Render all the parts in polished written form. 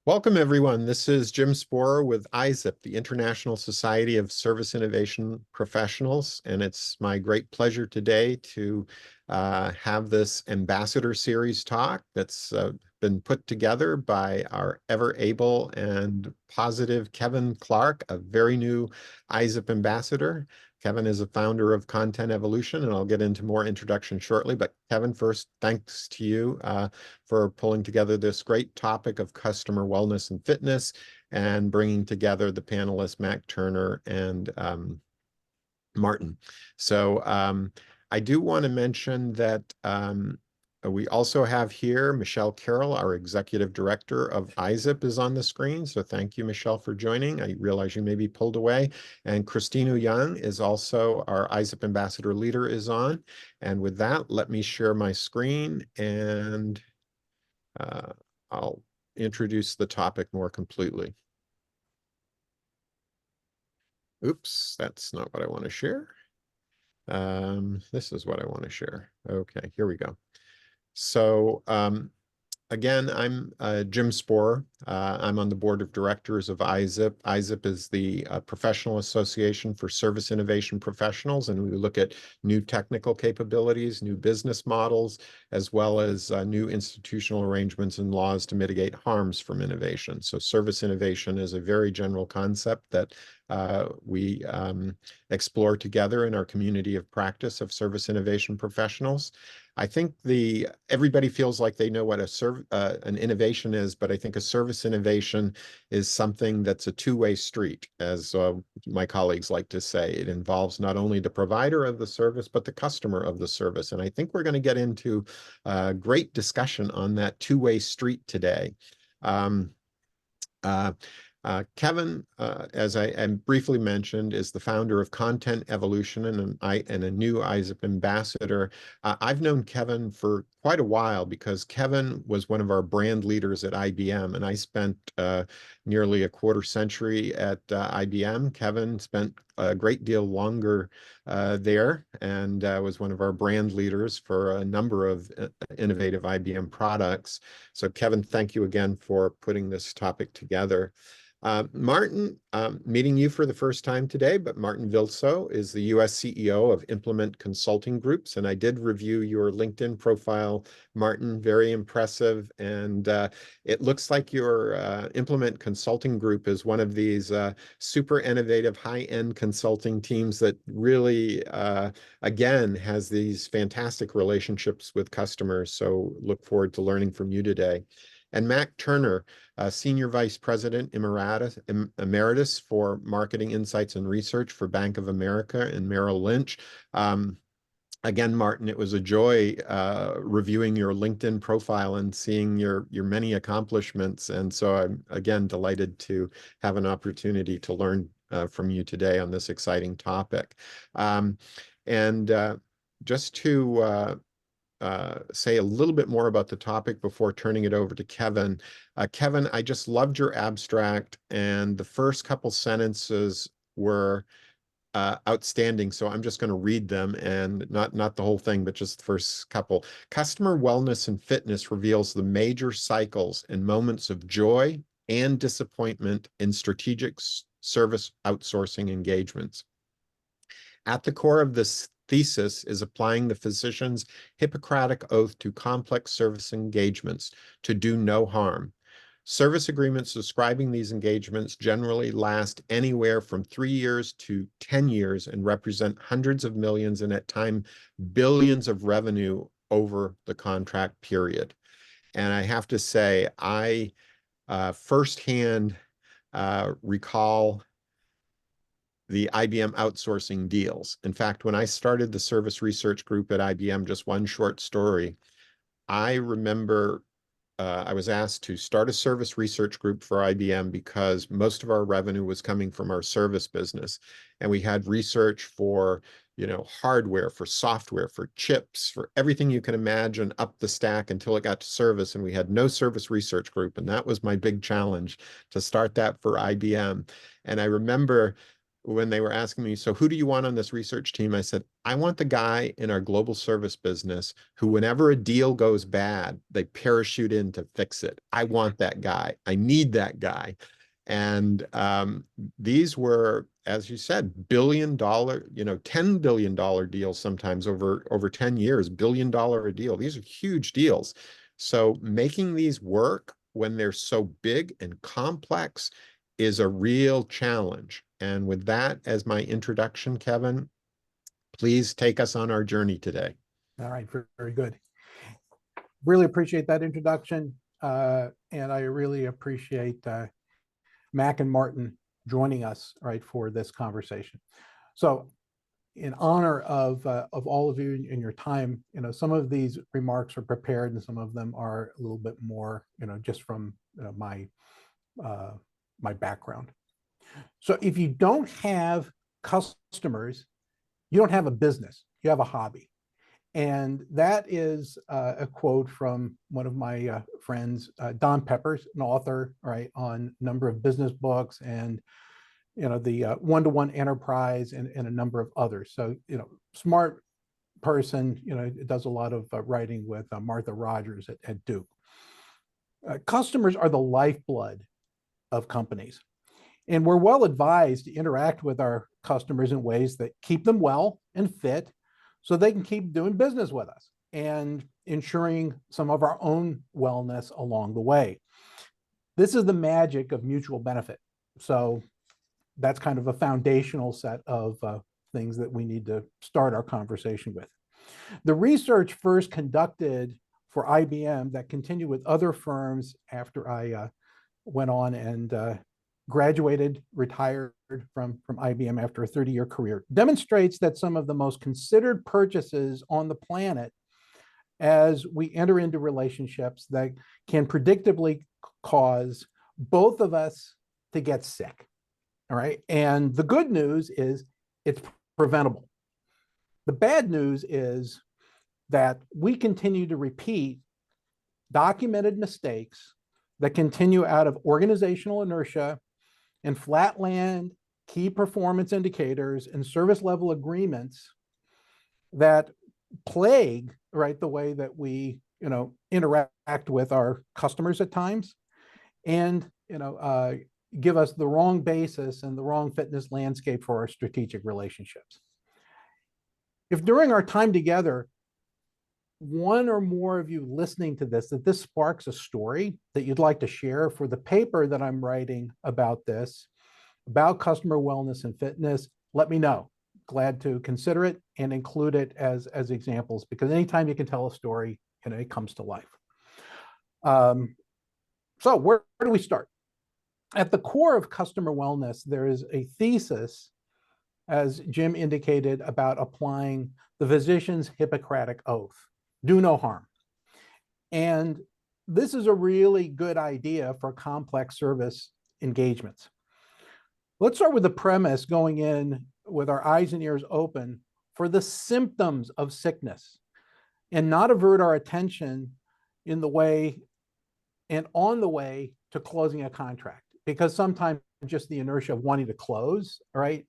Welcome, everyone. This is Jim Sporer with ISSIP, the International Society of Service Innovation Professionals, and it's my great pleasure today to have this Ambassador Series talk that's been put together by our ever able and positive Kevin Clark, a very new ISSIP ambassador. Kevin is a founder of Content Evolution, and I'll get into more introduction shortly. But Kevin, first, thanks to you for pulling together this great topic of customer wellness and fitness and bringing together the panelists, Mac Turner and Martin. So I do want to mention that we also have here Michelle Carroll, our executive director of ISSIP, is on the screen. So thank you, Michelle, for joining. I realize you may be pulled away. And Christina Young is also our ISSIP ambassador leader is on. And with that, let me share my screen and I'll introduce the topic more completely. Oops, that's not what I want to share. This is what I want to share. Okay, here we go. So again, I'm Jim Sporer. I'm on the board of directors of ISSIP. ISSIP is the professional association for service innovation professionals, and we look at new technical capabilities, new business models, as well as new institutional arrangements and laws to mitigate harms from innovation. So service innovation is a very general concept that we explore together in our community of practice of service innovation professionals. I think everybody feels like they know what an innovation is, but I think a service innovation is something that's a two-way street, as my colleagues like to say. It involves not only the provider of the service, but the customer of the service. And I think we're going to get into a great discussion on that two-way street today. Kevin, as I briefly mentioned, is the founder of Content Evolution and a new ISSIP ambassador. I've known Kevin for quite a while because Kevin was one of our brand leaders at IBM, and I spent nearly a quarter century at IBM. Kevin spent a great deal longer there and was one of our brand leaders for a number of innovative IBM products. So Kevin, thank you again for putting this topic together. Martin, meeting you for the first time today, but Martin Vilsøe is the U.S. CEO of Implement Consulting Groups, and I did review your LinkedIn profile, Martin, very impressive, and it looks like your Implement Consulting Group is one of these super innovative, high-end consulting teams that really, again, has these fantastic relationships with customers, so look forward to learning from you today. And Mac Turner, Senior Vice President Emeritus for Marketing Insights and Research for Bank of America and Merrill Lynch. Again, Martin, it was a joy reviewing your LinkedIn profile and seeing your many accomplishments. And so I'm, again, delighted to have an opportunity to learn from you today on this exciting topic. Just to say a little bit more about the topic before turning it over to Kevin. Kevin, I just loved your abstract, and the first couple sentences were outstanding. So I'm just going to read them, and not the whole thing, but just the first couple. Customer wellness and fitness reveals the major cycles and moments of joy and disappointment in strategic service outsourcing engagements. At the core of this thesis is applying the physician's Hippocratic Oath to complex service engagements to do no harm. Service agreements describing these engagements generally last anywhere from 3 years to 10 years and represent hundreds of millions and at times billions of revenue over the contract period. And I have to say, I firsthand recall the IBM outsourcing deals. In fact, when I started the service research group at IBM, just one short story, I remember I was asked to start a service research group for IBM because most of our revenue was coming from our service business. And we had research for, hardware, for software, for chips, for everything you can imagine up the stack until it got to service. And we had no service research group. And that was my big challenge to start that for IBM. And I remember when they were asking me, so who do you want on this research team? I said, I want the guy in our global service business who, whenever a deal goes bad, they parachute in to fix it. I want that guy. I need that guy. And these were, as you said, $1 billion, $10 billion deals sometimes over 10 years, $1 billion a deal. These are huge deals. So making these work when they're so big and complex is a real challenge. And with that as my introduction, Kevin, please take us on our journey today. All right, very, very good. Really appreciate that introduction. And I really appreciate Mac and Martin joining us, right, for this conversation. So in honor of all of you and your time, some of these remarks are prepared and some of them are a little bit more, just from my background. So if you don't have customers, you don't have a business, you have a hobby. And that is a quote from one of my friends, Don Peppers, an author, right, on a number of business books and, the one-to-one enterprise and a number of others. So, smart person, does a lot of writing with Martha Rogers at Duke. Customers are the lifeblood of companies. And we're well advised to interact with our customers in ways that keep them well and fit so they can keep doing business with us and ensuring some of our own wellness along the way. This is the magic of mutual benefit. So that's kind of a foundational set of things that we need to start our conversation with. The research first conducted for IBM that continued with other firms after I went on and graduated, retired from IBM after a 30-year career, demonstrates that some of the most considered purchases on the planet, as we enter into relationships that can predictably cause both of us to get sick, all right? And the good news is it's preventable. The bad news is that we continue to repeat documented mistakes that continue out of organizational inertia and flatland key performance indicators and service level agreements that plague, right, the way that we, interact with our customers at times, and, give us the wrong basis and the wrong fitness landscape for our strategic relationships. If during our time together, one or more of you listening to this, that this sparks a story that you'd like to share for the paper that I'm writing about this, about customer wellness and fitness, let me know. Glad to consider it and include it as examples, because anytime you can tell a story, it comes to life. So where do we start? At the core of customer wellness, there is a thesis, as Jim indicated, about applying the physician's Hippocratic Oath. Do no harm. And this is a really good idea for complex service engagements. Let's start with the premise, going in with our eyes and ears open for the symptoms of sickness and not avert our attention in the way and on the way to closing a contract. Because sometimes just the inertia of wanting to close, right?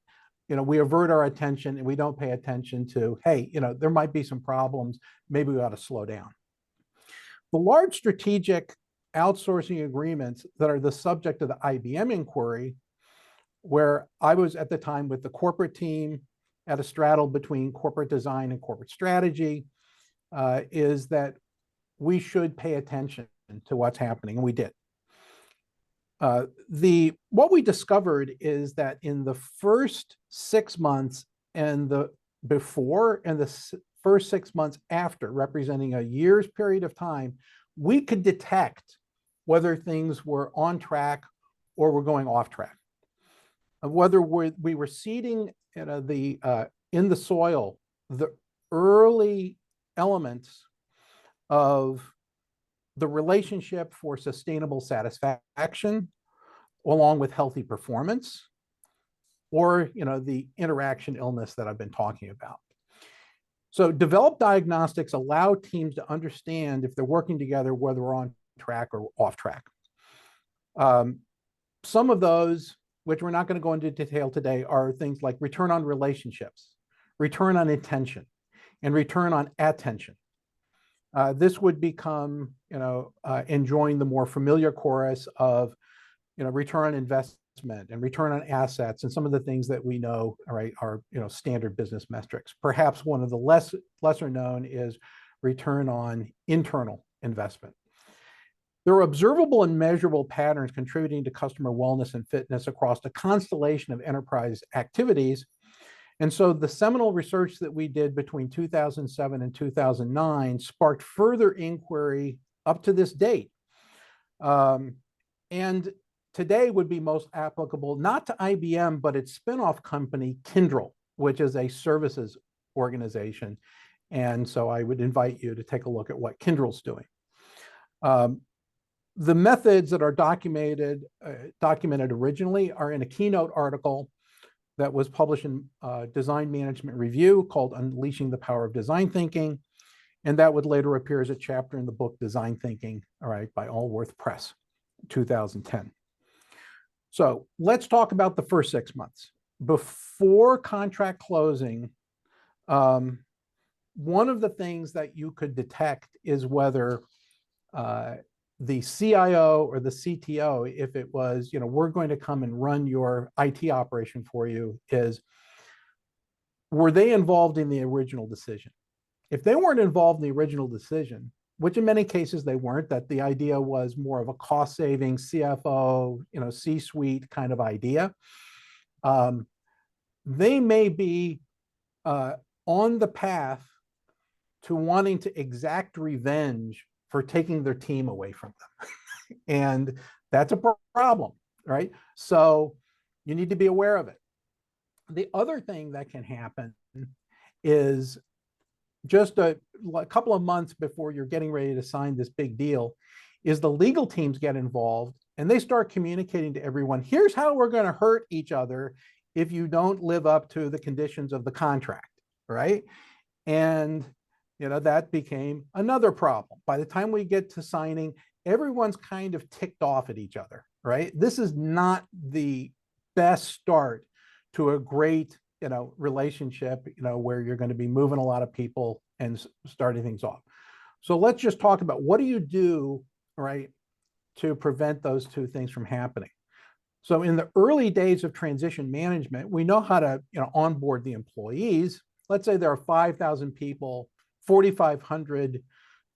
We avert our attention and we don't pay attention to, hey, there might be some problems. Maybe we ought to slow down. The large strategic outsourcing agreements that are the subject of the IBM inquiry, where I was at the time with the corporate team at a straddle between corporate design and corporate strategy, is that we should pay attention to what's happening, and we did. What we discovered is that in the first 6 months and the before and the first 6 months after, representing a year's period of time, we could detect whether things were on track or were going off track. Whether we were seeding in the soil the early elements of the relationship for sustainable satisfaction, along with healthy performance, or the interaction illness that I've been talking about. So developed diagnostics allow teams to understand if they're working together, whether we're on track or off track. Some of those which we're not going to go into detail today, are things like return on relationships, return on intention, and return on attention. This would become, and join the more familiar chorus of, return on investment and return on assets, and some of the things that we know, all right, are, standard business metrics. Perhaps one of the lesser known is return on internal investment. There are observable and measurable patterns contributing to customer wellness and fitness across a constellation of enterprise activities. And so the seminal research that we did between 2007 and 2009 sparked further inquiry up to this date. And today would be most applicable not to IBM, but its spinoff company, Kyndryl, which is a services organization. And so I would invite you to take a look at what Kyndryl's doing. The methods that are documented originally are in a keynote article that was published in Design Management Review called Unleashing the Power of Design Thinking. And that would later appear as a chapter in the book Design Thinking, all right, by Allworth Press, 2010. So let's talk about the first 6 months. Before contract closing, one of the things that you could detect is whether the CIO or the CTO, if it was, we're going to come and run your IT operation for you, were they involved in the original decision? If they weren't involved in the original decision, which in many cases they weren't, that the idea was more of a cost saving CFO, C-suite kind of idea, they may be on the path to wanting to exact revenge for taking their team away from them. And that's a problem, right? So you need to be aware of it. The other thing that can happen is just a couple of months before you're getting ready to sign this big deal is the legal teams get involved and they start communicating to everyone, here's how we're going to hurt each other if you don't live up to the conditions of the contract, right? And that became another problem. By the time we get to signing, everyone's kind of ticked off at each other, right? This is not the best start to a great, relationship, where you're going to be moving a lot of people and starting things off. So let's just talk about what do you do, right, to prevent those two things from happening. So in the early days of transition management, we know how to, onboard the employees. Let's say there are 5,000 people, 4,500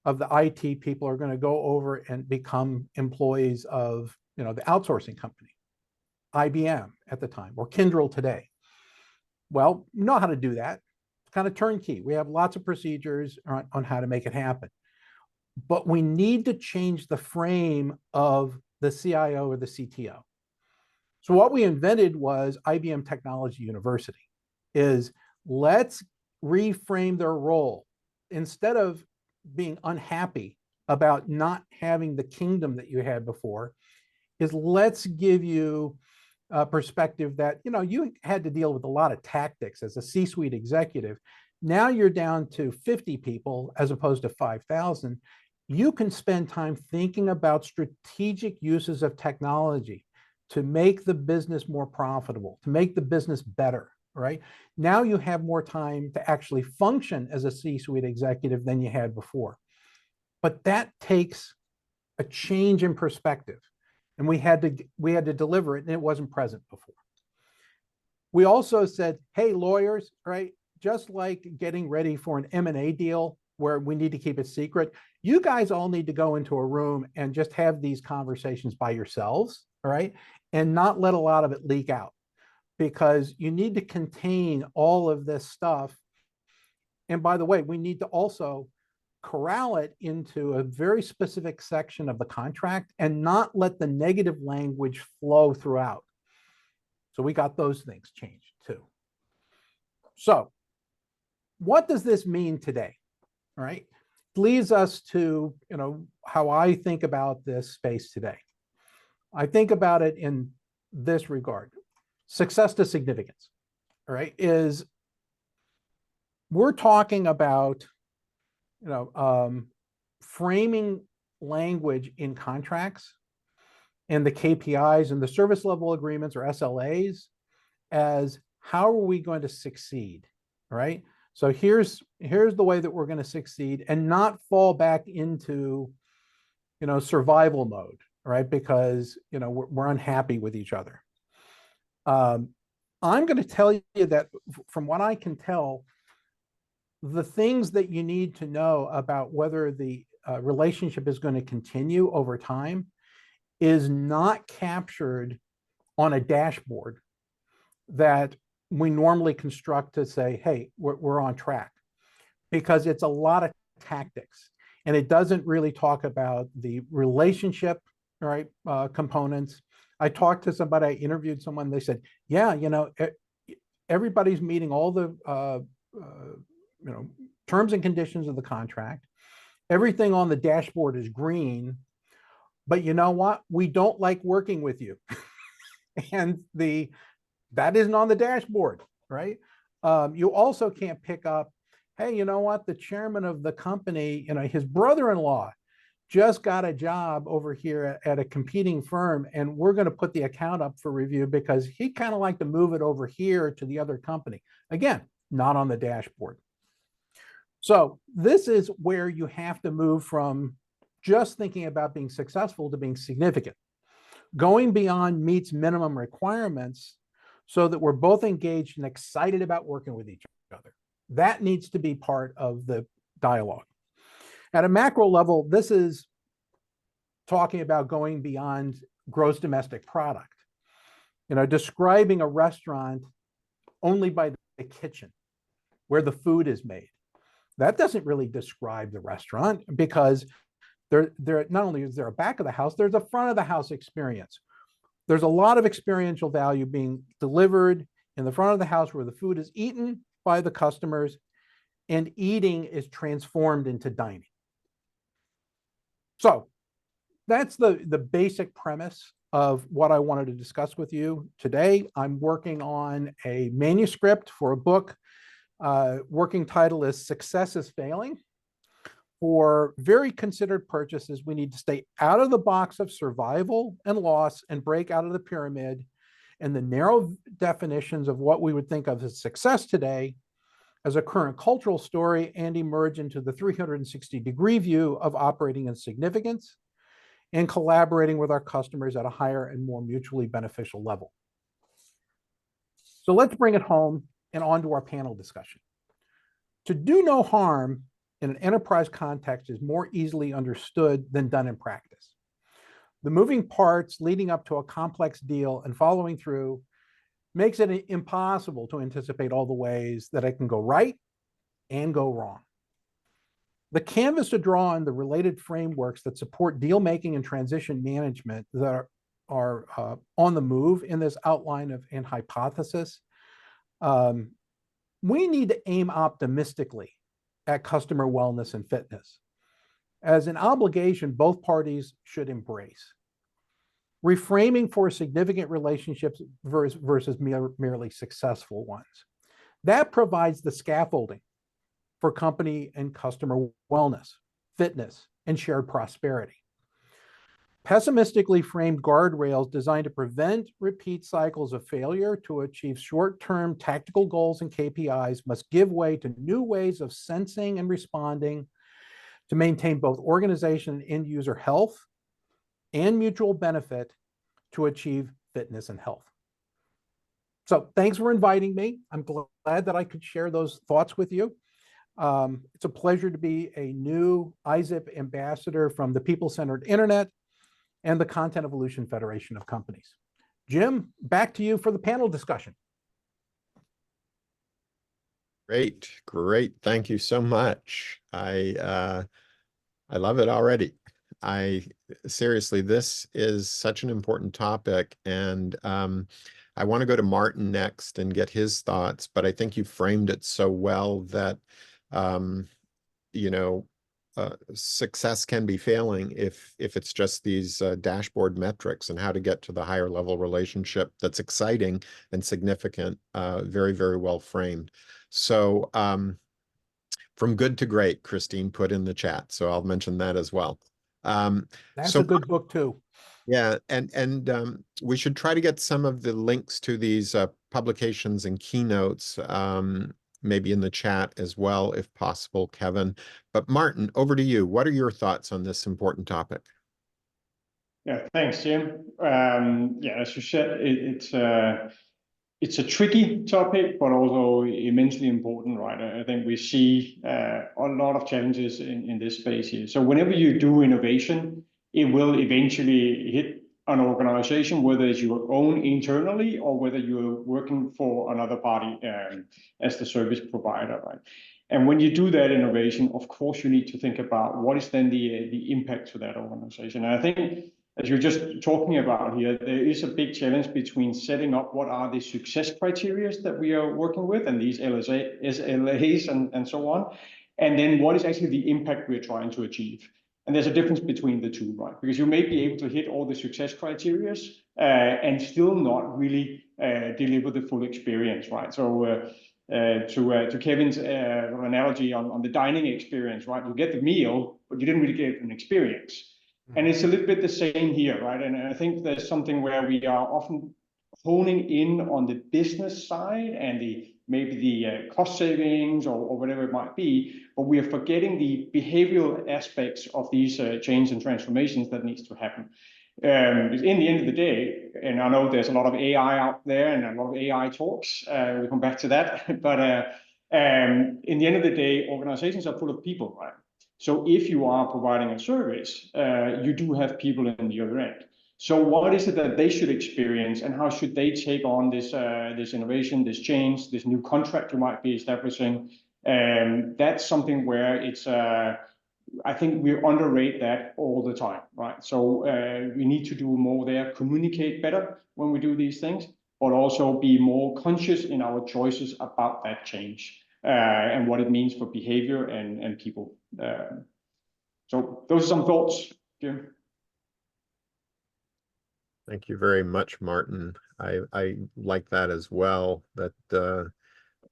of the IT people are going to go over and become employees of, the outsourcing company, IBM at the time, or Kyndryl today. Well, you know how to do that. It's kind of turnkey. We have lots of procedures on how to make it happen. But we need to change the frame of the CIO or the CTO. So what we invented was IBM Technology University, is let's reframe their role. Instead of being unhappy about not having the kingdom that you had before, is let's give you a perspective that, you had to deal with a lot of tactics as a C-suite executive. Now you're down to 50 people as opposed to 5,000. You can spend time thinking about strategic uses of technology to make the business more profitable, to make the business better, right? Now you have more time to actually function as a C-suite executive than you had before. But that takes a change in perspective. And we had to deliver it, and it wasn't present before. We also said, hey, lawyers, right? Just like getting ready for an M&A deal where we need to keep it secret, you guys all need to go into a room and just have these conversations by yourselves, all right? And not let a lot of it leak out, because you need to contain all of this stuff. And by the way, we need to also corral it into a very specific section of the contract and not let the negative language flow throughout. So we got those things changed too. So what does this mean today? All right. It leads us to, how I think about this space today. I think about it in this regard. Success to significance, all right, is we're talking about, framing language in contracts and the KPIs and the service level agreements, or SLAs, as how are we going to succeed, right? So here's the way that we're going to succeed, and not fall back into, survival mode, right? Because, we're unhappy with each other. I'm going to tell you that from what I can tell, the things that you need to know about whether the relationship is going to continue over time is not captured on a dashboard that we normally construct to say, hey, we're on track, because it's a lot of tactics, and it doesn't really talk about the relationship, right, components. I talked to somebody, I interviewed someone, they said, yeah, everybody's meeting all the terms and conditions of the contract. Everything on the dashboard is green, but you know what? We don't like working with you. And that isn't on the dashboard, right? You also can't pick up, hey, you know what? The chairman of the company, his brother-in-law just got a job over here at a competing firm, and we're going to put the account up for review because he'd kind of like to move it over here to the other company. Again, not on the dashboard. So this is where you have to move from just thinking about being successful to being significant. Going beyond meets minimum requirements so that we're both engaged and excited about working with each other. That needs to be part of the dialogue. At a macro level, this is talking about going beyond gross domestic product. Describing a restaurant only by the kitchen, where the food is made. That doesn't really describe the restaurant, because there not only is there a back of the house, there's a front of the house experience. There's a lot of experiential value being delivered in the front of the house, where the food is eaten by the customers and eating is transformed into dining. So that's the basic premise of what I wanted to discuss with you today. I'm working on a manuscript for a book. Working title is Success is Failing. For very considered purchases, we need to stay out of the box of survival and loss and break out of the pyramid and the narrow definitions of what we would think of as success today as a current cultural story, and emerge into the 360-degree view of operating in significance and collaborating with our customers at a higher and more mutually beneficial level. So let's bring it home and on to our panel discussion. To do no harm in an enterprise context is more easily understood than done in practice. The moving parts leading up to a complex deal and following through makes it impossible to anticipate all the ways that it can go right and go wrong. The canvas to draw on the related frameworks that support deal making and transition management that are on the move in this outline and hypothesis. We need to aim optimistically at customer wellness and fitness as an obligation both parties should embrace. Reframing for significant relationships versus merely successful ones. That provides the scaffolding for company and customer wellness, fitness, and shared prosperity. Pessimistically framed guardrails designed to prevent repeat cycles of failure to achieve short-term tactical goals and KPIs must give way to new ways of sensing and responding to maintain both organization and end user health and mutual benefit to achieve fitness and health. So thanks for inviting me. I'm glad that I could share those thoughts with you. It's a pleasure to be a new ISSIP ambassador from the People-Centered Internet and the Content Evolution Federation of Companies. Jim, back to you for the panel discussion. Great, great. Thank you so much. I love it already. Seriously, this is such an important topic, and I want to go to Martin next and get his thoughts, but I think you framed it so well that success can be failing if it's just these dashboard metrics, and how to get to the higher level relationship that's exciting and significant. Very, very well framed. So from good to great, Christine put in the chat, so I'll mention that as well. That's a good book too. Yeah, and we should try to get some of the links to these publications and keynotes, maybe in the chat as well, if possible, Kevin. But Martin, over to you. What are your thoughts on this important topic? Yeah, thanks, Jim. Yeah, as you said, it's a tricky topic, but also immensely important, right? I think we see a lot of challenges in this space here. So whenever you do innovation, it will eventually hit an organization, whether it's your own internally or whether you're working for another party as the service provider, right? And when you do that innovation, of course, you need to think about what is then the impact to that organization. And I think, as you're just talking about here, there is a big challenge between setting up what are the success criteria that we are working with, and these SLAs and so on, and then what is actually the impact we're trying to achieve. And there's a difference between the two, right? Because you may be able to hit all the success criteria and still not really deliver the full experience, right? So to Kevin's analogy on the dining experience, right? You get the meal, but you didn't really get an experience. And it's a little bit the same here, right? And I think there's something where we are often honing in on the business side and maybe the cost savings or whatever it might be, but we are forgetting the behavioral aspects of these change and transformations that needs to happen. In the end of the day, and I know there's a lot of AI out there and a lot of AI talks, we'll come back to that, but in the end of the day, organizations are full of people, right? So if you are providing a service, you do have people in the other end. So what is it that they should experience, and how should they take on this innovation, this change, this new contract you might be establishing? That's something where it's I think we underrate that all the time, right? So we need to do more there, communicate better when we do these things, but also be more conscious in our choices about that change and what it means for behavior and people. So those are some thoughts, Jim. Thank you very much, Martin. I like that as well, that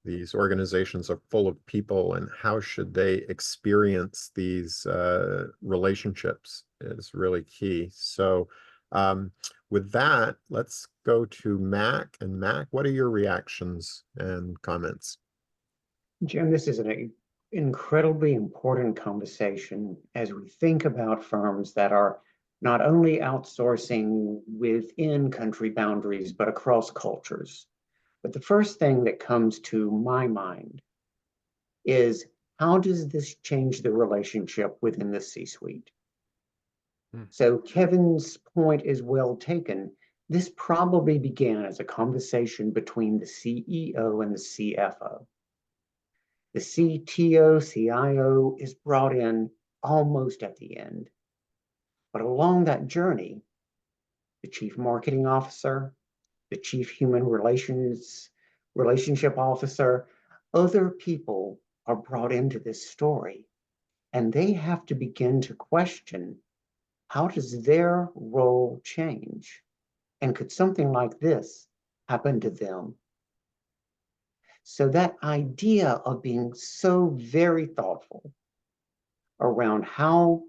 these organizations are full of people, and how should they experience these relationships is really key. So with that, let's go to Mac. And Mac, what are your reactions and comments? Jim, this is an incredibly important conversation as we think about firms that are not only outsourcing within country boundaries, but across cultures. But the first thing that comes to my mind is, how does this change the relationship within the C-suite? So Kevin's point is well taken. This probably began as a conversation between the CEO and the CFO. The CTO, CIO is brought in almost at the end. But along that journey, the chief marketing officer, the chief human relationship officer, other people are brought into this story, and they have to begin to question, how does their role change? And could something like this happen to them? So that idea of being so very thoughtful around how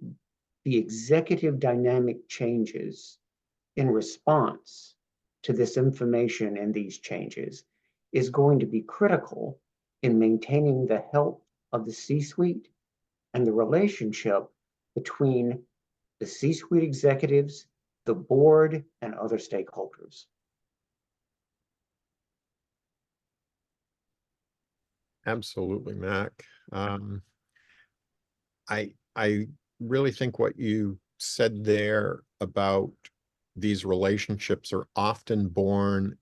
the executive dynamic changes in response to this information and these changes is going to be critical in maintaining the health of the C-suite and the relationship between the C-suite executives, the board, and other stakeholders. Absolutely, Mac. I really think what you said there about these relationships are often born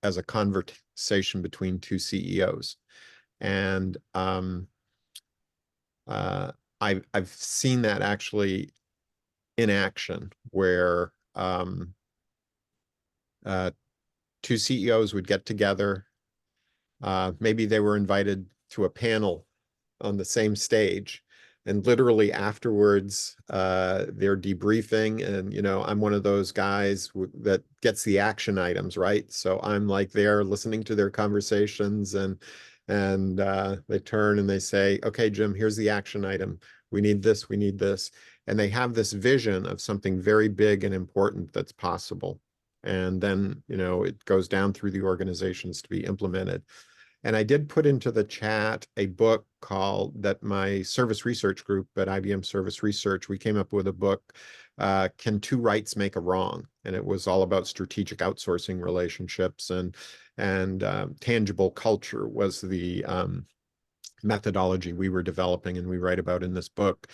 as a conversation between two CEOs. And I've seen that actually in action, where two CEOs would get together. Maybe they were invited to a panel on the same stage, and literally afterwards, they're debriefing. And, you know, I'm one of those guys that gets the action items, right? So I'm like there listening to their conversations, and they turn and they say, okay, Jim, here's the action item. We need this, we need this. and they have this vision of something very big and important that's possible. And then, you know, it goes down through the organizations to be implemented. And I did put into the chat a book called that my service research group at IBM Service Research, we came up with a book, Can Two Rights Make a Wrong? And it was all about strategic outsourcing relationships, and tangible culture was the methodology we were developing and we write about in this book.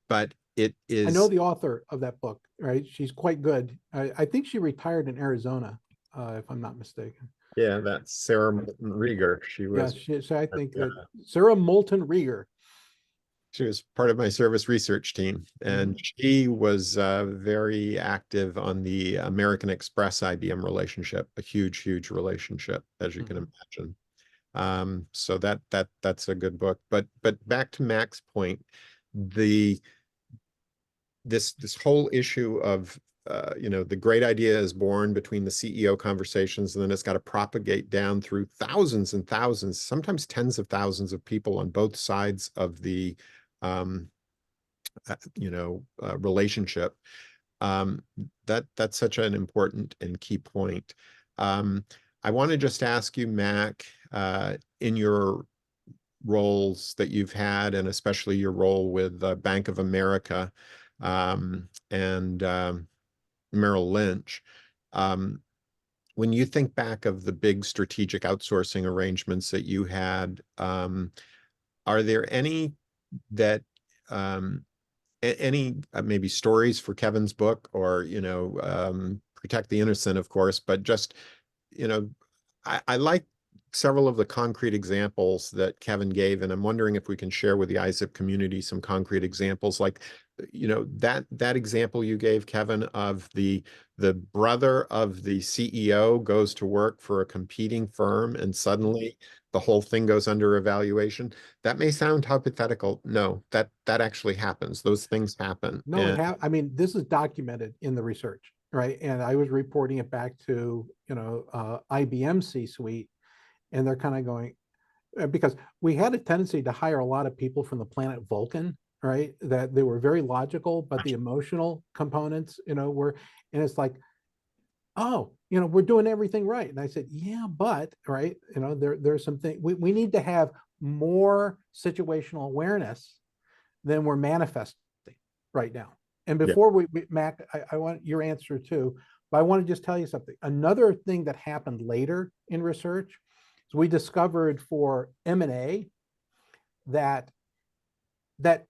But it is— I know the author of that book, right? She's quite good. I think she retired in Arizona, if I'm not mistaken. Yeah, that's Sarah Moulton Rieger. She was— So I think that Sarah Moulton Rieger. She was part of my service research team, and she was very active on the American Express IBM relationship, a huge, huge relationship, as you can imagine. So that's a good book. But back to Mac's point, this whole issue of you know, the great idea is born between the CEO conversations, and then it's got to propagate down through thousands and thousands, sometimes tens of thousands of people on both sides of the you know, relationship. That's such an important and key point. I want to just ask you, Mac, in your roles that you've had, and especially your role with Bank of America and Merrill Lynch, when you think back of the big strategic outsourcing arrangements that you had, are there any that any maybe stories for Kevin's book, or, you know, Protect the Innocent, of course, but just, you know, I like several of the concrete examples that Kevin gave, and I'm wondering if we can share with the ISSIP community some concrete examples, like, you know, that example you gave, Kevin, of the brother of the CEO goes to work for a competing firm and suddenly the whole thing goes under evaluation. That may sound hypothetical. No, that actually happens. Those things happen. No, I mean, this is documented in the research, right? And I was reporting it back to, you know, IBM C-suite, and they're kind of going, because we had a tendency to hire a lot of people from the planet Vulcan, right? That they were very logical, but the emotional components, you know, were, and it's like, oh, you know, we're doing everything right. And I said, yeah, but, right, you know, there's something, we need to have more situational awareness than we're manifesting right now. And before Mac, I want your answer too, but I want to just tell you something. Another thing that happened later in research is we discovered for M&A that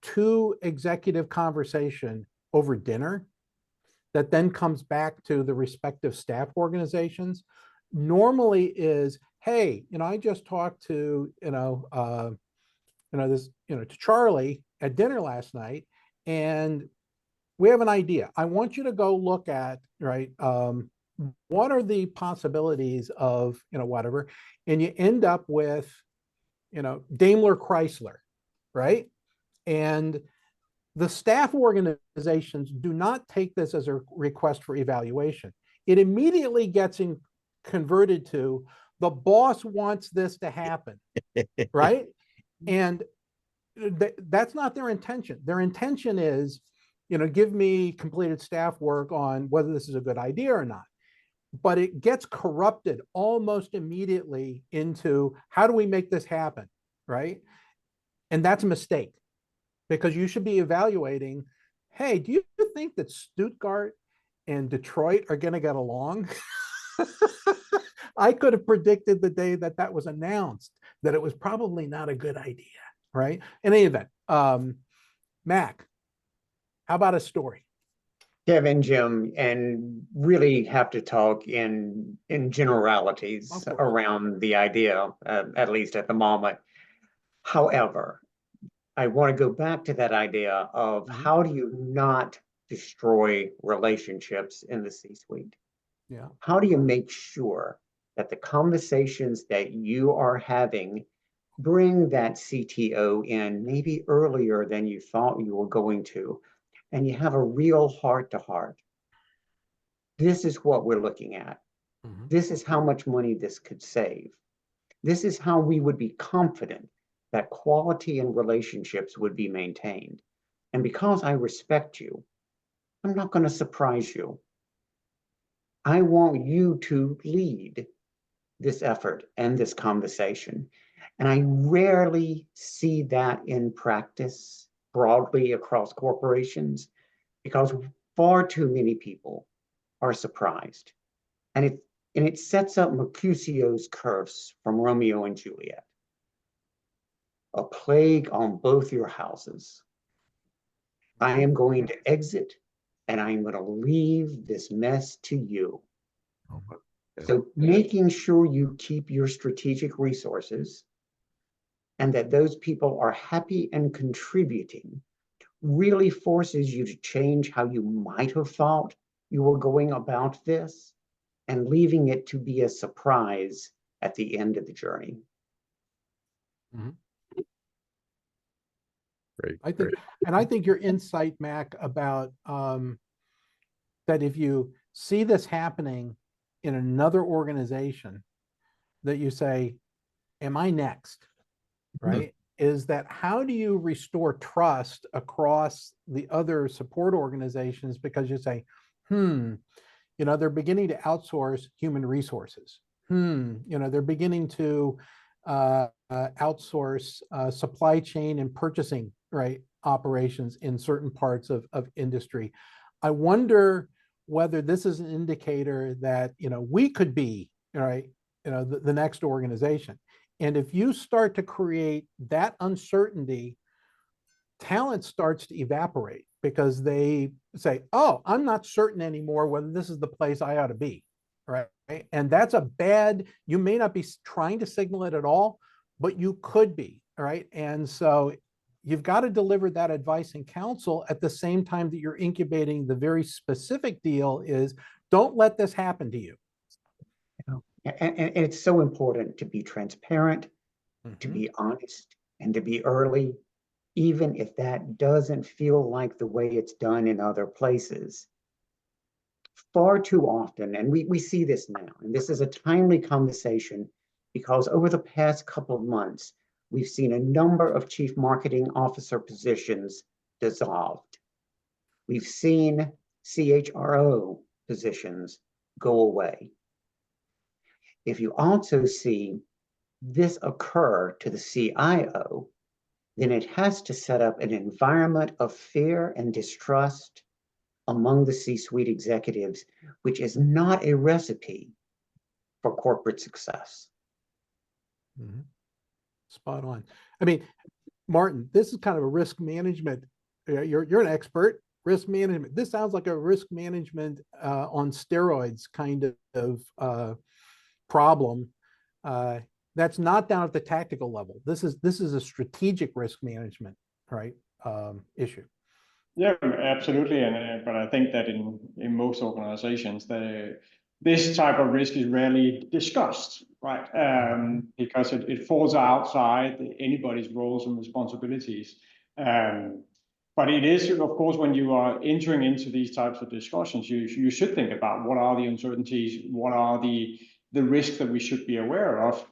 two executive conversation over dinner that then comes back to the respective staff organizations normally is, hey, you know, I just talked to, to Charlie at dinner last night, and we have an idea. I want you to go look at, right, what are the possibilities of, you know, whatever, and you end up with, you know, Daimler Chrysler, right? And the staff organizations do not take this as a request for evaluation. It immediately gets converted to the boss wants this to happen, right? And that's not their intention. Their intention is, you know, give me completed staff work on whether this is a good idea or not. But it gets corrupted almost immediately into how do we make this happen, right? And that's a mistake, because you should be evaluating, hey, do you think that Stuttgart and Detroit are going to get along? I could have predicted the day that that was announced that it was probably not a good idea, right? In any event, Mac, how about a story? Kevin, Jim, and really have to talk in generalities around the idea, at least at the moment. However, I want to go back to that idea of how do you not destroy relationships in the C-suite? Yeah. How do you make sure that the conversations that you are having bring that CTO in maybe earlier than you thought you were going to, and you have a real heart-to-heart? This is what we're looking at. This is how much money this could save. This is how we would be confident that quality in relationships would be maintained. And because I respect you, I'm not going to surprise you. I want you to lead this effort and this conversation. And I rarely see that in practice broadly across corporations because far too many people are surprised. And it sets up Mercutio's curse from Romeo and Juliet. A plague on both your houses. I am going to exit and I'm going to leave this mess to you. So making sure you keep your strategic resources and that those people are happy and contributing really forces you to change how you might have thought you were going about this and leaving it to be a surprise at the end of the journey. Great. I think your insight, Mac, about that if you see this happening in another organization, that you say, am I next? Right? Is that how do you restore trust across the other support organizations? Because you say, they're beginning to outsource human resources. They're beginning to outsource supply chain and purchasing, right, operations in certain parts of industry. I wonder whether this is an indicator that, we could be, right, the next organization. And if you start to create that uncertainty, talent starts to evaporate because they say, oh, I'm not certain anymore whether this is the place I ought to be, right? And that's a bad, you may not be trying to signal it at all, but you could be, right? And so you've got to deliver that advice and counsel at the same time that you're incubating the very specific deal is, don't let this happen to you. And it's so important to be transparent, to be honest, and to be early, even if that doesn't feel like the way it's done in other places. Far too often, and we see this now, and this is a timely conversation because over the past couple of months, we've seen a number of chief marketing officer positions dissolved. We've seen CHRO positions go away. If you also see this occur to the CIO, then it has to set up an environment of fear and distrust among the C-suite executives, which is not a recipe for corporate success. Spot on. I mean, Martin, this is kind of a risk management. You're an expert, risk management. This sounds like a risk management on steroids kind of problem. That's not down at the tactical level. This is a strategic risk management, right? Issue. Yeah, absolutely. And but I think that in most organizations, this type of risk is rarely discussed, right? Because it falls outside anybody's roles and responsibilities. But it is, of course, when you are entering into these types of discussions, you should think about what are the uncertainties, what are the risks that we should be aware of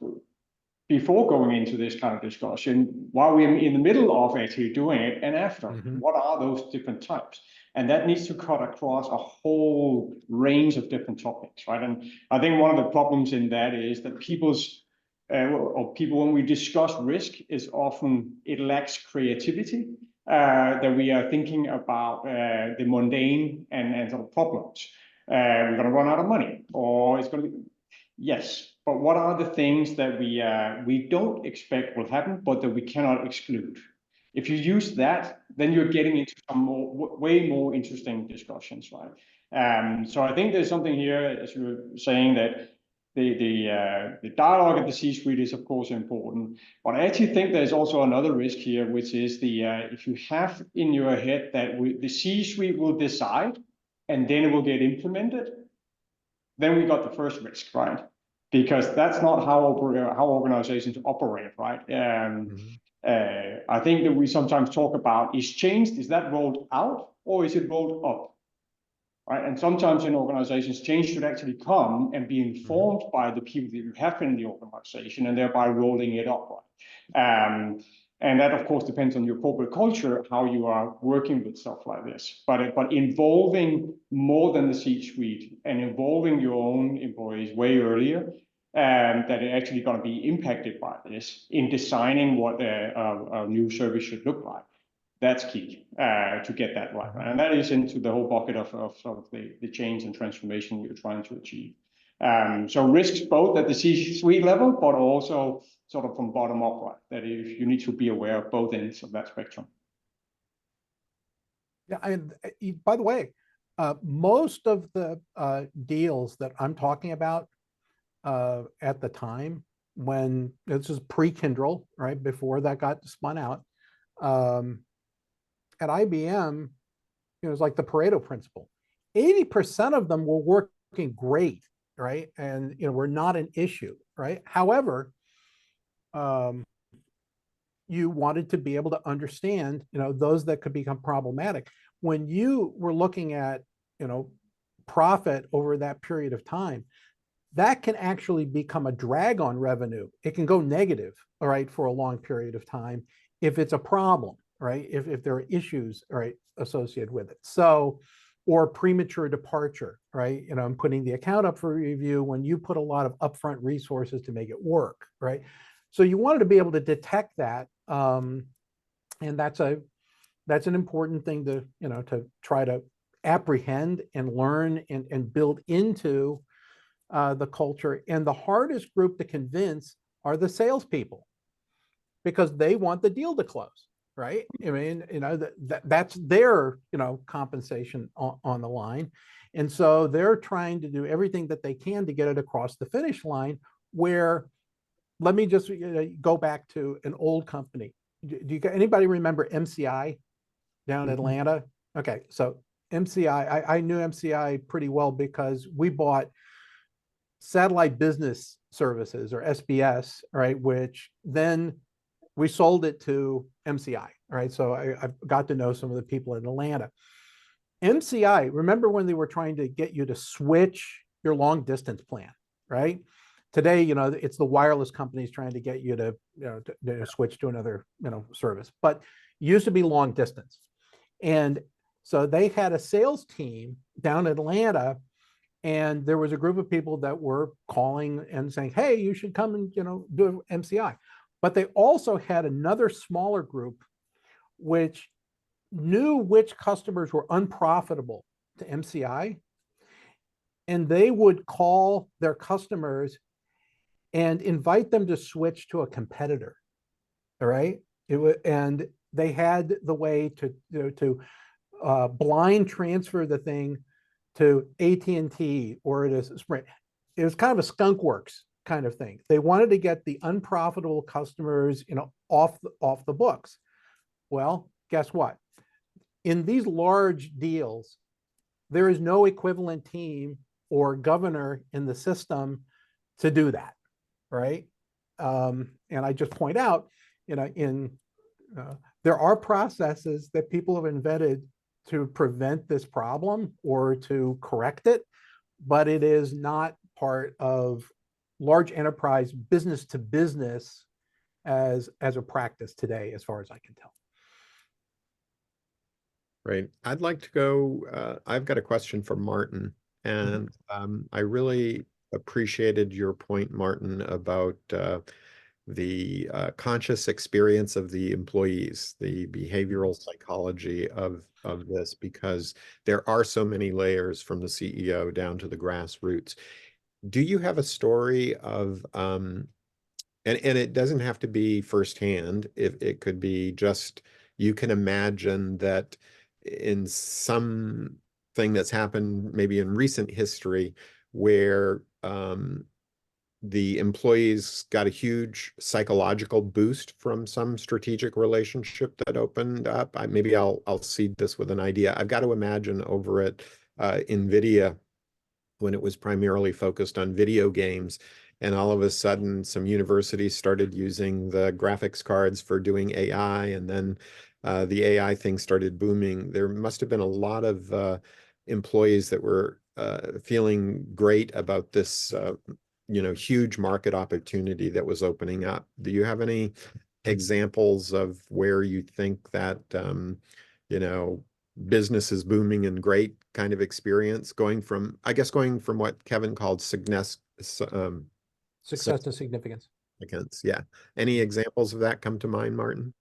before going into this kind of discussion, while we're in the middle of actually doing it, and after. What are those different types? And that needs to cut across a whole range of different topics, right? And I think one of the problems in that is that people, when we discuss risk, is often it lacks creativity. That we are thinking about the mundane and sort of problems. We're going to run out of money, or it's going to be, yes. But what are the things that we don't expect will happen, but that we cannot exclude? If you use that, then you're getting into some way more interesting discussions, right? So I think there's something here, as you were saying, that the dialogue at the C-suite is of course important, but I actually think there's also another risk here, which is if you have in your head that the C-suite will decide and then it will get implemented, then we got the first risk, right? Because that's not how organizations operate, right? I think that we sometimes talk about, is changed, is that rolled out or is it rolled up? Right? And sometimes in organizations, change should actually come and be informed by the people that you have in the organization and thereby rolling it up, right? And that, of course, depends on your corporate culture, how you are working with stuff like this. But involving more than the C-suite and involving your own employees way earlier, that are actually going to be impacted by this in designing what a new service should look like. That's key to get that right. And that is into the whole bucket of sort of the change and transformation you're trying to achieve. So risks both at the C-suite level, but also sort of from bottom up, right? That if you need to be aware of both ends of that spectrum. Yeah, and by the way, most of the deals that I'm talking about at the time, when this is pre-Kyndryl, right, before that got spun out, at IBM, it was like the Pareto principle. 80% of them were working great, right, and were not an issue, right? However, you wanted to be able to understand, those that could become problematic. When you were looking at, profit over that period of time, that can actually become a drag on revenue. It can go negative, all right, for a long period of time if it's a problem, right? If there are issues, right, associated with it. So, or premature departure, right? And putting the account up for review when you put a lot of upfront resources to make it work, right? So you wanted to be able to detect that, and that's an important thing to to try to apprehend and learn and build into the culture. And the hardest group to convince are the salespeople, because they want the deal to close, right? I mean, that's their compensation on the line, and so they're trying to do everything that they can to get it across the finish line. Where, let me just go back to an old company. Anybody remember MCI down in Atlanta? Okay, so MCI, I knew MCI pretty well because we bought Satellite Business Services, or SBS, right, which then we sold it to MCI, right? So I got to know some of the people in Atlanta. MCI, remember when they were trying to get you to switch your long distance plan, right? Today, it's the wireless companies trying to get you to, to switch to another, service, but it used to be long distance. And so they had a sales team down in Atlanta, and there was a group of people that were calling and saying, hey, you should come and, do MCI. But they also had another smaller group which knew which customers were unprofitable to MCI, and they would call their customers and invite them to switch to a competitor. All right. And they had the way to blind transfer the thing to AT&T or to Sprint. It was kind of a skunk works kind of thing. They wanted to get the unprofitable customers, off the books. Well, guess what? In these large deals, there is no equivalent team or governor in the system to do that, right? And I just point out, there are processes that people have invented to prevent this problem or to correct it, but it is not part of large enterprise business to business as a practice today, as far as I can tell. Right. I'd like to go, I've got a question for Martin, and I really appreciated your point, Martin, about the conscious experience of the employees, the behavioral psychology of this, because there are so many layers from the CEO down to the grassroots. Do you have a story of, and it doesn't have to be firsthand, it could be just, you can imagine that in something that's happened maybe in recent history where the employees got a huge psychological boost from some strategic relationship that opened up. Maybe I'll seed this with an idea. I've got to imagine over at NVIDIA, when it was primarily focused on video games, and all of a sudden some universities started using the graphics cards for doing AI, and then the AI thing started booming. There must have been a lot of employees that were feeling great about this huge market opportunity that was opening up. Do you have any examples of where you think that, you know, business is booming and great kind of experience going from, I guess, going from what Kevin called Success to significance. significance. Yeah. Any examples of that come to mind, Martin?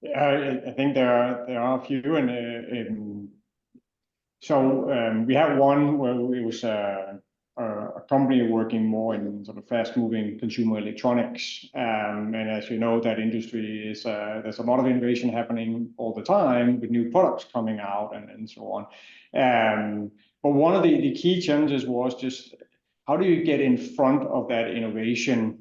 I think there are a few, and we have one where it was a company working more in sort of fast-moving consumer electronics, and as you know, that industry is there's a lot of innovation happening all the time with new products coming out and so on. But one of the key challenges was just how do you get in front of that innovation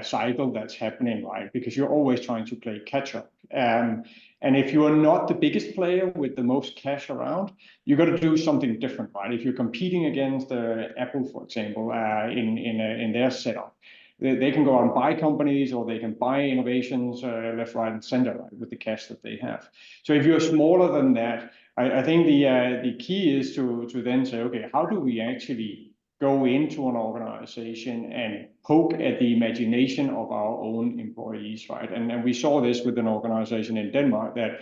cycle that's happening, right? Because you're always trying to play catch up. And if you are not the biggest player with the most cash around, you got to do something different, right? If you're competing against Apple, for example, in their setup, they can go out and buy companies, or they can buy innovations left, right, and center, right, with the cash that they have. So if you're smaller than that, I think the key is to then say, okay, how do we actually go into an organization and poke at the imagination of our own employees, right? And we saw this with an organization in Denmark that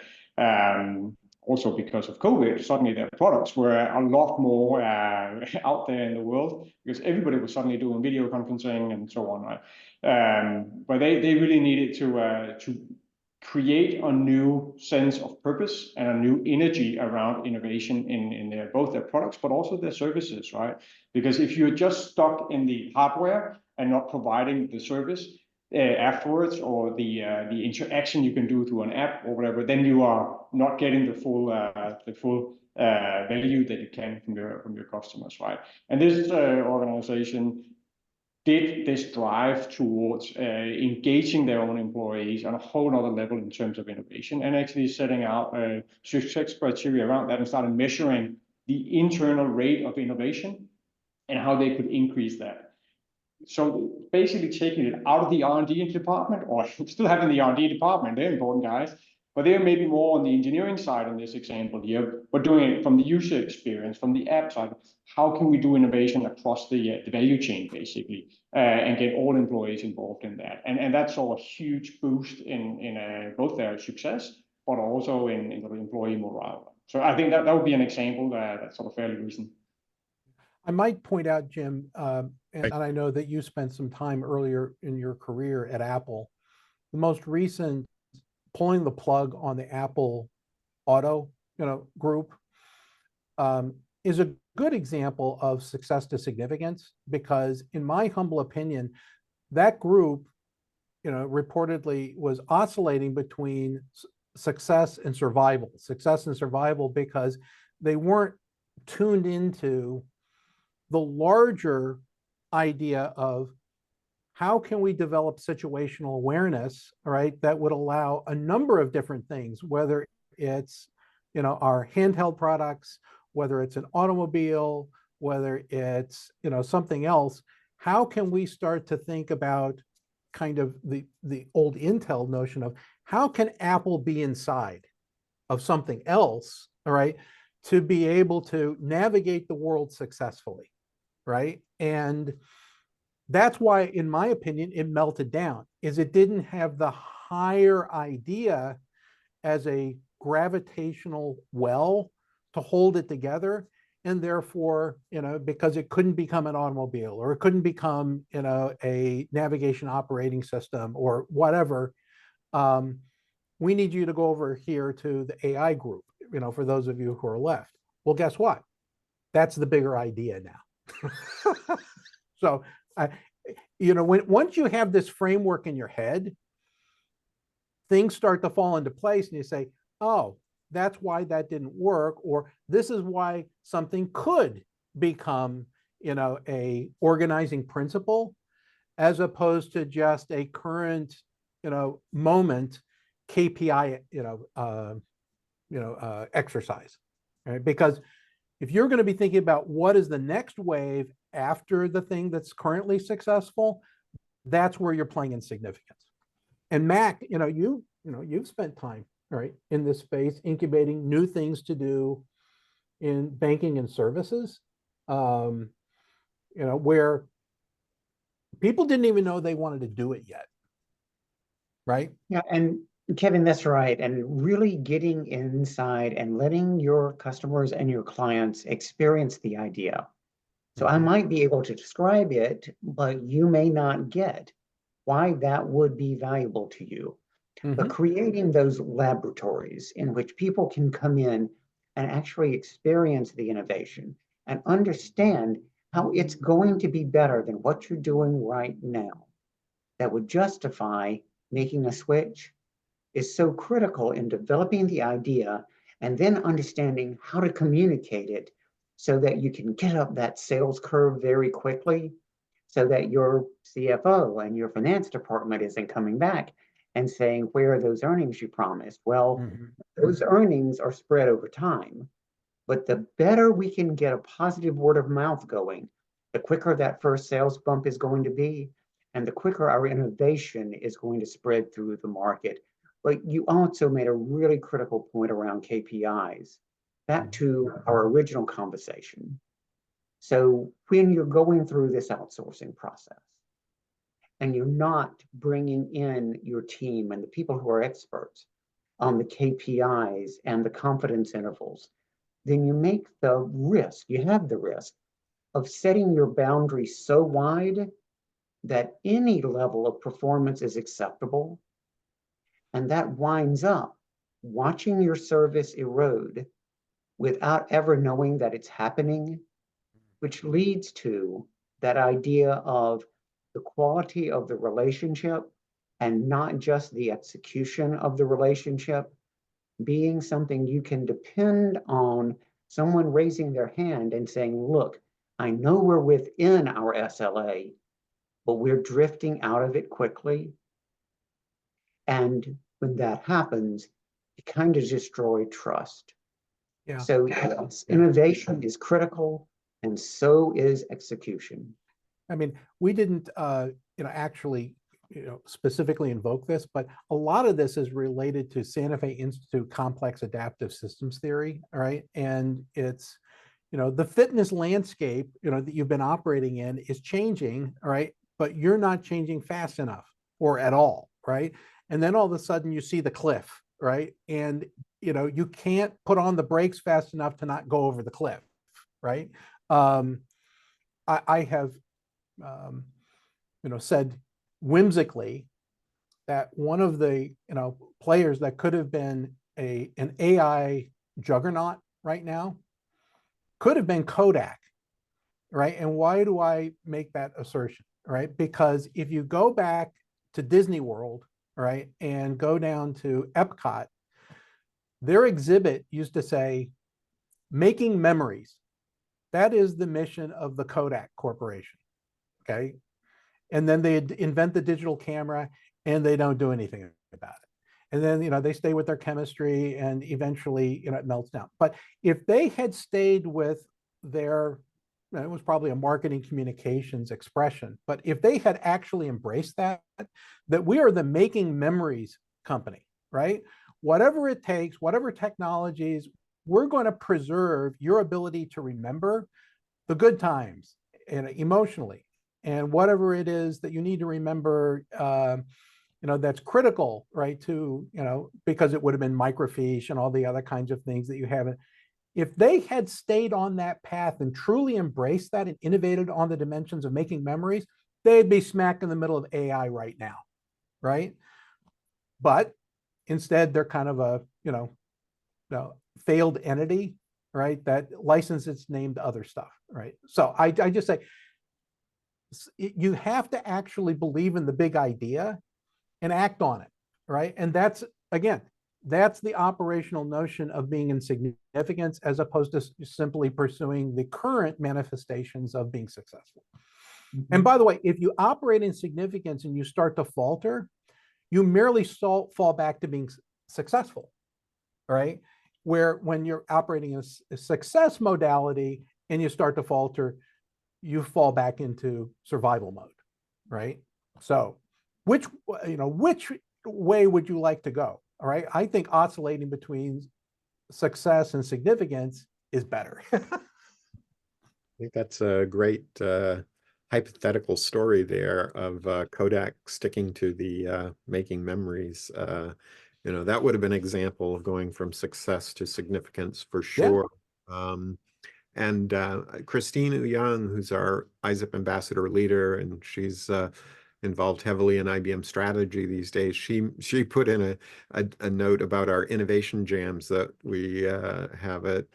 also because of COVID, suddenly their products were a lot more out there in the world because everybody was suddenly doing video conferencing and so on, right? But they really needed to create a new sense of purpose and a new energy around innovation in both their products, but also their services, right? Because if you're just stuck in the hardware and not providing the service afterwards, or the interaction you can do through an app or whatever, then you are not getting the full value that you can from your customers, right? And this organization did this drive towards engaging their own employees on a whole other level in terms of innovation, and actually setting out success criteria around that and started measuring the internal rate of innovation and how they could increase that. So basically taking it out of the R&D department, or still having the R&D department, they're important guys, but they're maybe more on the engineering side in this example here, but doing it from the user experience, from the app side. How can we do innovation across the value chain, basically, and get all employees involved in that? And that saw a huge boost in both their success, but also in the employee morale. So I think that would be an example that's sort of fairly recent. I might point out, Jim, and I know that you spent some time earlier in your career at Apple. The most recent pulling the plug on the Apple Auto, group is a good example of success to significance, because in my humble opinion, that group, reportedly was oscillating between success and survival because they weren't tuned into the larger idea of how can we develop situational awareness, right, that would allow a number of different things, whether it's, our handheld products, whether it's an automobile, whether it's, something else. How can we start to think about kind of the old Intel notion of how can Apple be inside of something else, all right, to be able to navigate the world successfully, right? And that's why, in my opinion, it melted down, is it didn't have the higher idea as a gravitational well to hold it together. And therefore, because it couldn't become an automobile, or it couldn't become, a navigation operating system or whatever, we need you to go over here to the AI group, for those of you who are left. Well, guess what? That's the bigger idea now. So, once you have this framework in your head, things start to fall into place, and you say, oh, that's why that didn't work, or this is why something could become, a organizing principle, as opposed to just a current, moment KPI, exercise, right? Because if you're going to be thinking about what is the next wave after the thing that's currently successful, that's where you're playing in significance. And Mac, you've spent time, right, in this space, incubating new things to do in banking and services, where people didn't even know they wanted to do it yet. right? Yeah, and Kevin, that's right. And really getting inside and letting your customers and your clients experience the idea. So I Mhm. might be able to describe it, but you may not get why that would be valuable to you. But Mhm. creating those laboratories in which people can come in and actually experience the innovation and understand how it's going to be better than what you're doing right now, that would justify making a switch, is so critical in developing the idea and then understanding how to communicate it so that you can get up that sales curve very quickly, so that your CFO and your finance department isn't coming back and saying, where are those earnings you promised? Well, Mhm. those earnings are spread over time, but the better we can get a positive word of mouth going, the quicker that first sales bump is going to be, and the quicker our innovation is going to spread through the market. But you also made a really critical point around KPIs, back to our original conversation. So when you're going through this outsourcing process and you're not bringing in your team and the people who are experts on the KPIs and the confidence intervals, then you have the risk of setting your boundaries so wide that any level of performance is acceptable. And that winds up watching your service erode without ever knowing that it's happening, which leads to that idea of the quality of the relationship and not just the execution of the relationship being something you can depend on someone raising their hand and saying, look, I know we're within our SLA, but we're drifting out of it quickly. And when that happens, it kind of destroys trust. Yeah. So yes, innovation is critical, and so is execution. I mean, we didn't, actually, specifically invoke this, but a lot of this is related to Santa Fe Institute complex adaptive systems theory, right? And it's, the fitness landscape, that you've been operating in is changing, right? But you're not changing fast enough or at all, right? And then all of a sudden you see the cliff, right? And, you can't put on the brakes fast enough to not go over the cliff, right? I have um, said whimsically that one of the players that could have been an AI juggernaut right now could have been Kodak, right? And why do I make that assertion, right? Because if you go back to Disney World, right, and go down to Epcot, their exhibit used to say, "Making memories." That is the mission of the Kodak Corporation. Okay. And then they invent the digital camera and they don't do anything about it. And then, they stay with their chemistry and eventually, it melts down. But if they had stayed with their, it was probably a marketing communications expression, but if they had actually embraced that we are the making memories company, right? Whatever it takes, whatever technologies, we're going to preserve your ability to remember the good times and emotionally, and whatever it is that you need to remember, that's critical, right? To, because it would have been microfiche and all the other kinds of things that you haven't. If they had stayed on that path and truly embraced that and innovated on the dimensions of making memories, they'd be smack in the middle of AI right now, right? But instead, they're kind of a, failed entity, right? That licenses its name to other stuff, right? So I just say, you have to actually believe in the big idea and act on it, right? And that's, again, that's the operational notion of being in significance, as opposed to simply pursuing the current manifestations of being successful. Mm-hmm. And by the way, if you operate in significance and you start to falter, you merely fall back to being successful, right? Where when you're operating in a success modality and you start to falter, you fall back into survival mode, right? So which way would you like to go? All right. I think oscillating between success and significance is better. I think that's a great hypothetical story there of Kodak sticking to the making memories. That would have been an example of going from success to significance for sure. And Christine Young, who's our ISSIP ambassador leader, and she's involved heavily in IBM strategy these days. She put in a note about our innovation jams that we have at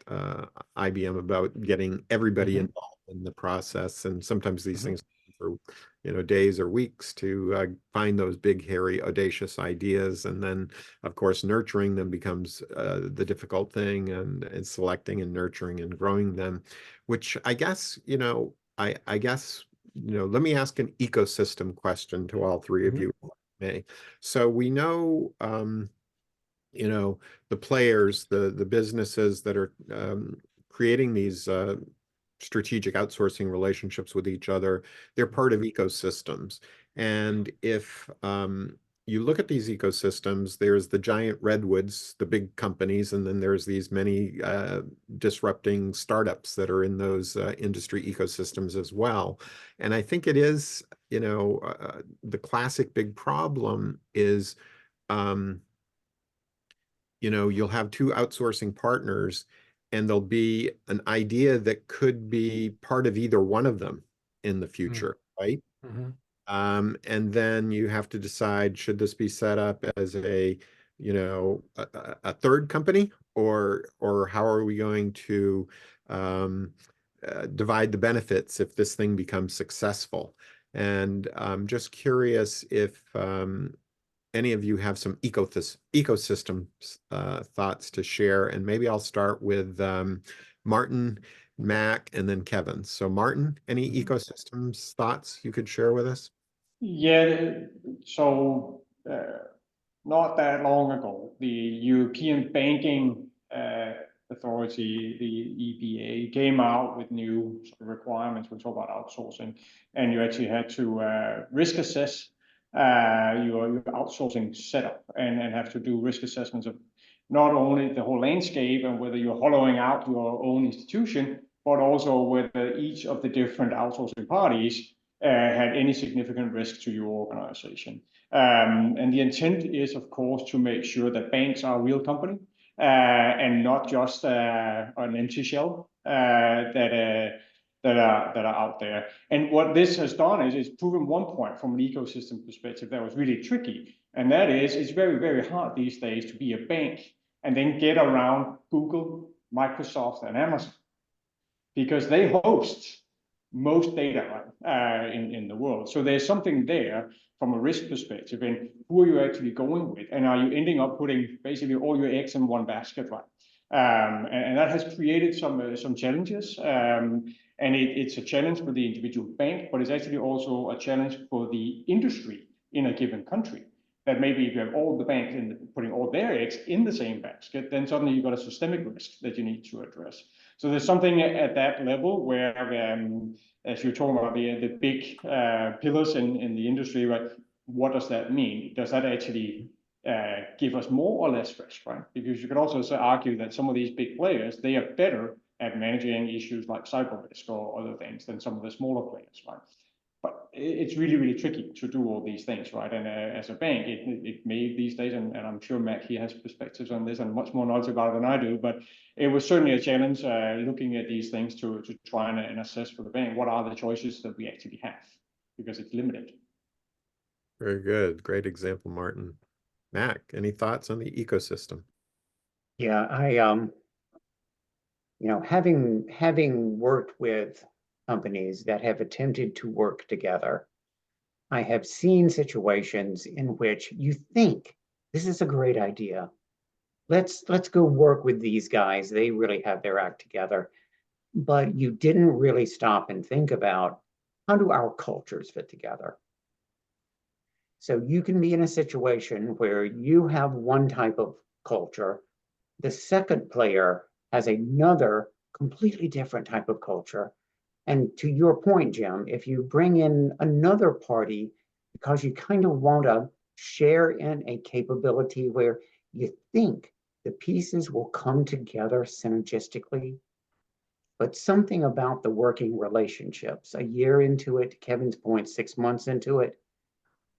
IBM about getting everybody involved in the process. And sometimes these things for days or weeks to find those big, hairy, audacious ideas. And then, of course, nurturing them becomes the difficult thing, and selecting and nurturing and growing them, which I guess, I guess, let me ask an ecosystem question to all three of you, if I may. So we know, the players, the businesses that are creating these strategic outsourcing relationships with each other, they're part of ecosystems. And if you look at these ecosystems, there's the giant redwoods, the big companies, and then there's these many disrupting startups that are in those industry ecosystems as well. And I think it is, the classic big problem is, you'll have two outsourcing partners, and there'll be an idea that could be part of either one of them in the future, right? And then you have to decide, should this be set up as a third company, or how are we going to divide the benefits if this thing becomes successful? And I'm just curious if any of you have some ecosystem thoughts to share, and maybe I'll start with Martin, Mac, and then Kevin. So Martin, any ecosystems thoughts you could share with us? Yeah, so not that long ago, the European Banking Authority, the EBA, came out with new requirements. We talk about outsourcing, and you actually had to risk assess your outsourcing setup, and have to do risk assessments of not only the whole landscape and whether you're hollowing out your own institution, but also whether each of the different outsourcing parties had any significant risk to your organization. And the intent is, of course, to make sure that banks are a real company and not just an empty shell that are out there. And what this has done is it's proven one point from an ecosystem perspective that was really tricky, and that is it's very, very hard these days to be a bank and then get around Google, Microsoft, and Amazon, because they host most data in the world. So there's something there from a risk perspective, and who are you actually going with, and are you ending up putting basically all your eggs in one basket, right? And that has created some challenges. And it's a challenge for the individual bank, but it's actually also a challenge for the industry in a given country. That maybe if you have all the banks putting all their eggs in the same basket, then suddenly you've got a systemic risk that you need to address. So there's something at that level where, as you're talking about the big pillars in the industry, right? What does that mean? Does that actually give us more or less risk, right? Because you could also argue that some of these big players, they are better at managing issues like cyber risk or other things than some of the smaller players, right? But it's really, really tricky to do all these things, right? And as a bank, it may these days, and I'm sure Mac, he has perspectives on this and much more knowledge about it than I do, but it was certainly a challenge looking at these things to try and assess for the bank, what are the choices that we actually have, because it's limited. Very good. Great example, Martin. Mac, any thoughts on the ecosystem? Yeah, having worked with companies that have attempted to work together, I have seen situations in which you think this is a great idea. Let's go work with these guys. They really have their act together. But you didn't really stop and think about, how do our cultures fit together? So you can be in a situation where you have one type of culture, the second player has another completely different type of culture. And to your point, Jim, if you bring in another party because you kind of want to share in a capability where you think the pieces will come together synergistically, but something about the working relationships, a year into it, Kevin's point, 6 months into it,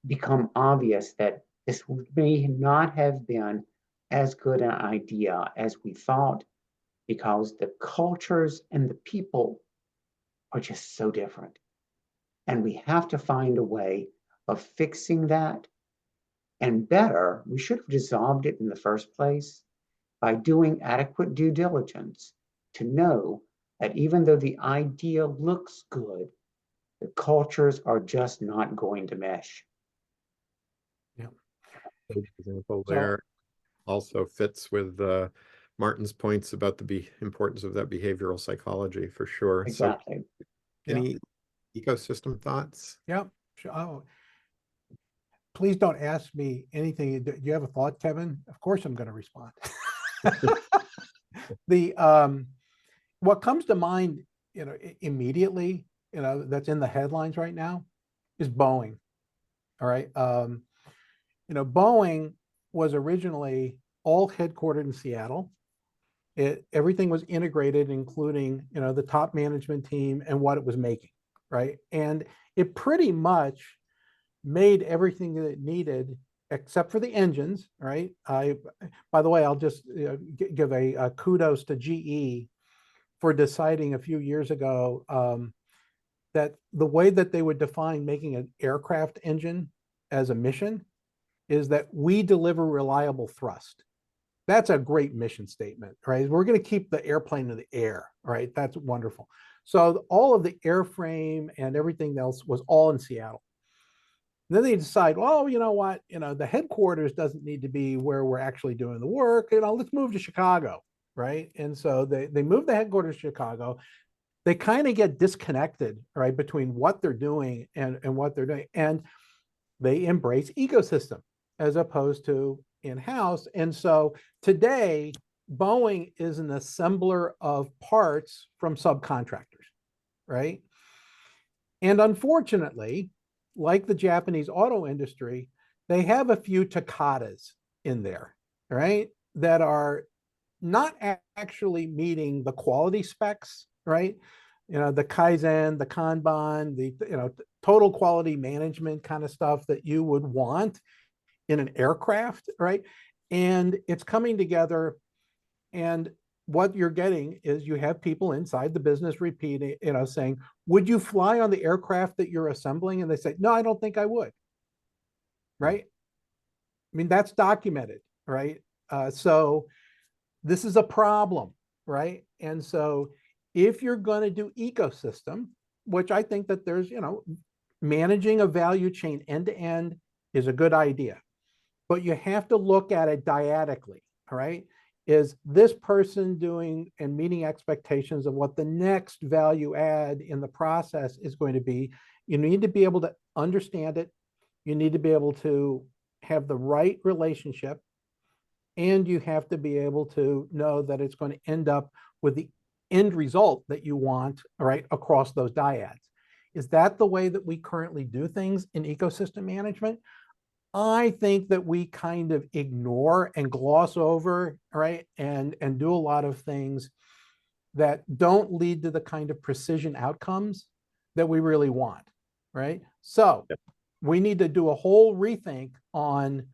become obvious that this may not have been as good an idea as we thought, because the cultures and the people are just so different. And we have to find a way of fixing that. And better, we should have dissolved it in the first place by doing adequate due diligence to know that even though the idea looks good, the cultures are just not going to mesh. Good example So- there also fits with Martin's points about the importance of that behavioral psychology for sure. Exactly. So any ecosystem thoughts? Yeah. Oh, please don't ask me anything. Do you have a thought, Kevin? Of course I'm going to respond. What comes to mind, immediately, that's in the headlines right now is Boeing. All right. Boeing was originally all headquartered in Seattle. Everything was integrated, including, the top management team and what it was making. Right. And it pretty much made everything that it needed except for the engines. Right. By the way, I'll just give a kudos to GE for deciding a few years ago that the way that they would define making an aircraft engine as a mission is that we deliver reliable thrust. That's a great mission statement, right? We're going to keep the airplane in the air, right? That's wonderful. So all of the airframe and everything else was all in Seattle. And then they decide, well, you know what? The headquarters doesn't need to be where we're actually doing the work. Let's move to Chicago, right? And so they move the headquarters to Chicago. They kind of get disconnected, right, between what they're doing and what they're doing. And they embrace ecosystem as opposed to in-house. And so today, Boeing is an assembler of parts from subcontractors, right? And unfortunately, like the Japanese auto industry, they have a few toccata's in there, right? That are not actually meeting the quality specs, right? The Kaizen, the Kanban, the total quality management kind of stuff that you would want in an aircraft, right? And it's coming together, and what you're getting is you have people inside the business repeating, saying, would you fly on the aircraft that you're assembling? And they say, no, I don't think I would, right? I mean, that's documented, right? So this is a problem, right? And so if you're going to do ecosystem, which I think that there's, managing a value chain end to end is a good idea, but you have to look at it dyadically, all right? Is this person doing and meeting expectations of what the next value add in the process is going to be? You need to be able to understand it. You need to be able to have the right relationship, and you have to be able to know that it's going to end up with the end result that you want, all right, across those dyads. Is that the way that we currently do things in ecosystem management? I think that we kind of ignore and gloss over, right, and do a lot of things that don't lead to the kind of precision outcomes that we really want, right? So we need to do a whole rethink on,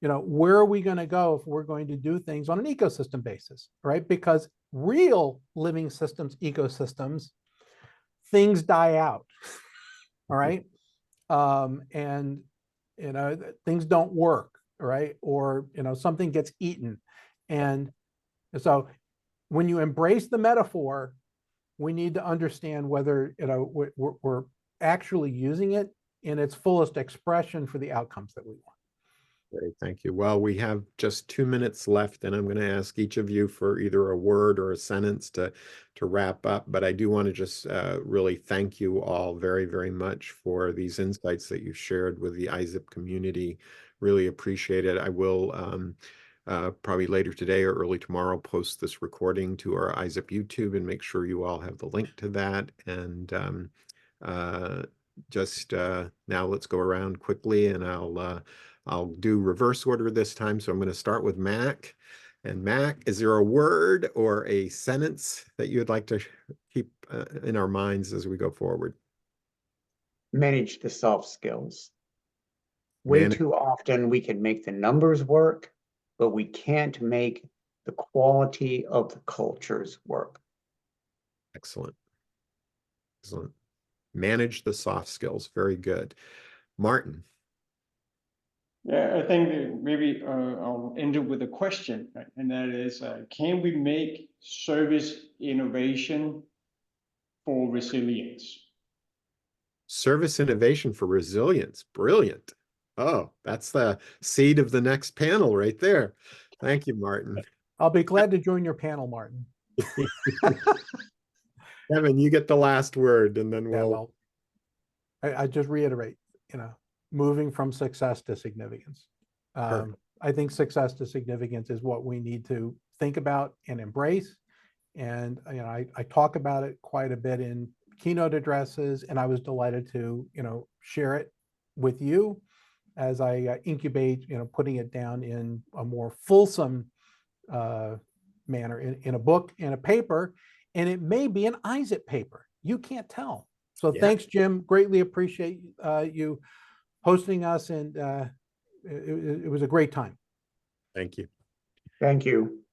where are we going to go if we're going to do things on an ecosystem basis, right? Because real living systems, ecosystems, things die out, all right? And things don't work, right? Or, something gets eaten. And so when you embrace the metaphor, we need to understand whether, we're actually using it in its fullest expression for the outcomes that we want. Great, thank you. Well, we have just 2 minutes left, and I'm going to ask each of you for either a word or a sentence to wrap up. But I do want to just really thank you all very, very much for these insights that you shared with the ISSIP community. Really appreciate it. I will probably later today or early tomorrow post this recording to our ISSIP YouTube and make sure you all have the link to that. And now let's go around quickly, and I'll do reverse order this time. So I'm going to start with Mac. And Mac, is there a word or a sentence that you'd like to keep in our minds as we go forward? Manage the soft skills. Way Manage- too often we can make the numbers work, but we can't make the quality of the cultures work. Excellent. Excellent. Manage the soft skills. Very good. Martin. Yeah, I think that maybe I'll end it with a question, right? And that is, can we make service innovation for resilience? Service innovation for resilience. Brilliant. Oh, that's the seed of the next panel right there. Thank you, Martin. I'll be glad to join your panel, Martin. Kevin, you get the last word, and then Yeah, we'll. well, I just reiterate, moving from success to significance. Perfect. I think success to significance is what we need to think about and embrace. And I talk about it quite a bit in keynote addresses, and I was delighted to share it with you as I incubate, putting it down in a more fulsome manner in a book and a paper, and it may be an ISSIP paper. You can't tell. So Yeah. thanks, Jim. Greatly appreciate you hosting us, and it was a great time. Thank you. Thank you.